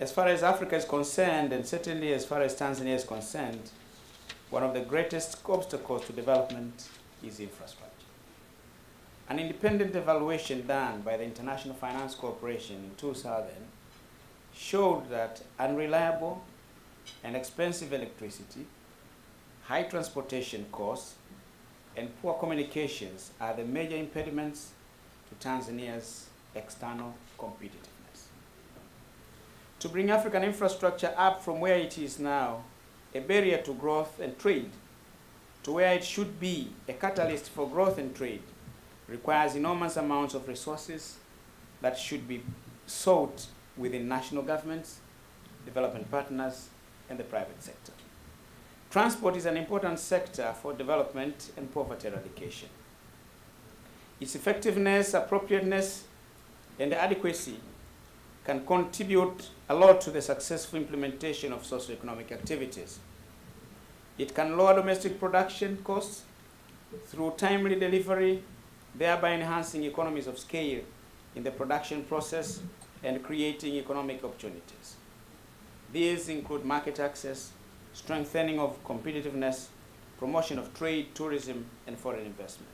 as far as Africa is concerned, and certainly as far as Tanzania is concerned, one of the greatest obstacles to development is infrastructure. An independent evaluation done by the International Finance Corporation in 2000 showed that unreliable and expensive electricity, high transportation costs, and poor communications are the major impediments to Tanzania's external competitiveness. To bring African infrastructure up from where it is now, a barrier to growth and trade, to where it should be a catalyst for growth and trade, requires enormous amounts of resources that should be sought within national governments, development partners, and the private sector. Transport is an important sector for development and poverty eradication. Its effectiveness, appropriateness, and adequacy can contribute a lot to the successful implementation of socioeconomic activities. It can lower domestic production costs through timely delivery, thereby enhancing economies of scale in the production process and creating economic opportunities. These include market access, strengthening of competitiveness, promotion of trade, tourism, and foreign investment,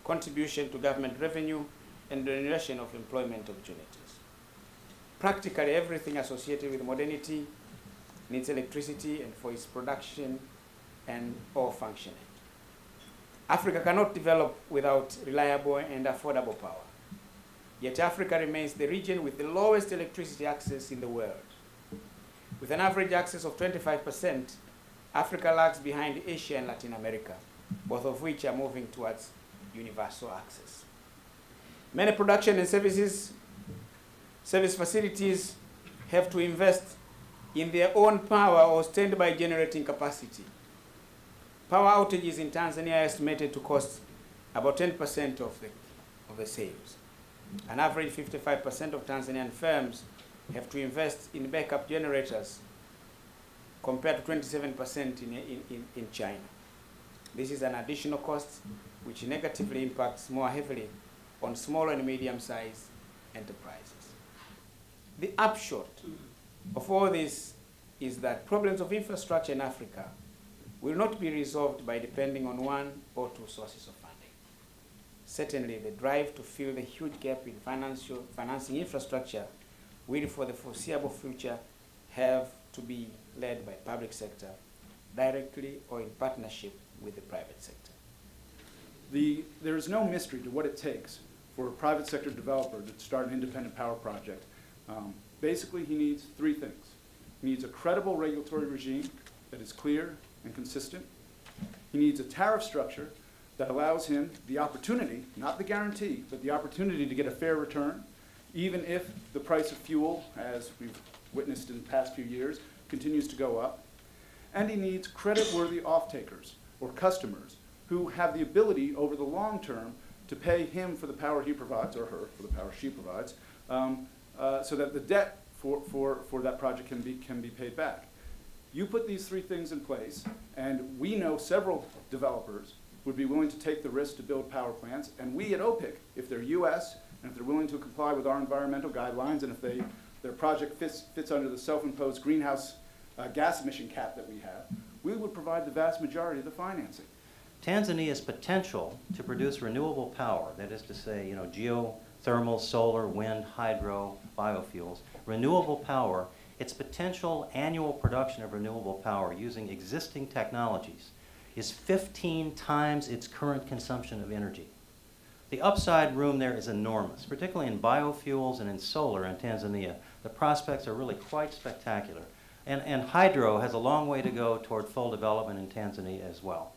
contribution to government revenue, and generation of employment opportunities. Practically everything associated with modernity needs electricity and for its production and or functioning. Africa cannot develop without reliable and affordable power. Yet Africa remains the region with the lowest electricity access in the world. With an average access of 25%, Africa lags behind Asia and Latin America, both of which are moving towards universal access. Many production and service facilities have to invest in their own power or standby generating capacity. Power outages in Tanzania are estimated to cost about 10% of the sales. An average 55% of Tanzanian firms have to invest in backup generators compared to 27% in China. This is an additional cost which negatively impacts more heavily on small and medium-sized enterprises. The upshot of all this is that problems of infrastructure in Africa will not be resolved by depending on one or two sources of funding. Certainly, the drive to fill the huge gap in financing infrastructure will, for the foreseeable future, have to be led by public sector, directly or in partnership with the private sector. There is no mystery to what it takes for a private sector developer to start an independent power project. Basically, he needs three things. He needs a credible regulatory regime that is clear and consistent. He needs a tariff structure that allows him the opportunity, not the guarantee, but the opportunity to get a fair return, even if the price of fuel, as we've witnessed in the past few years, continues to go up. And he needs credit-worthy off-takers or customers who have the ability over the long term to pay him for the power he provides, or her for the power she provides, so that the debt for that project can be paid back. You put these three things in place, and we know several developers would be willing to take the risk to build power plants, and we at OPIC, if they're US, and if they're willing to comply with our environmental guidelines, and if their project fits under the self-imposed greenhouse gas emission cap that we have, we would provide the vast majority of the financing. Tanzania's potential to produce renewable power, that is to say, geothermal, solar, wind, hydro, biofuels, renewable power, its potential annual production of renewable power using existing technologies is 15 times its current consumption of energy. The upside room there is enormous, particularly in biofuels and in solar in Tanzania. The prospects are really quite spectacular. And hydro has a long way to go toward full development in Tanzania as well.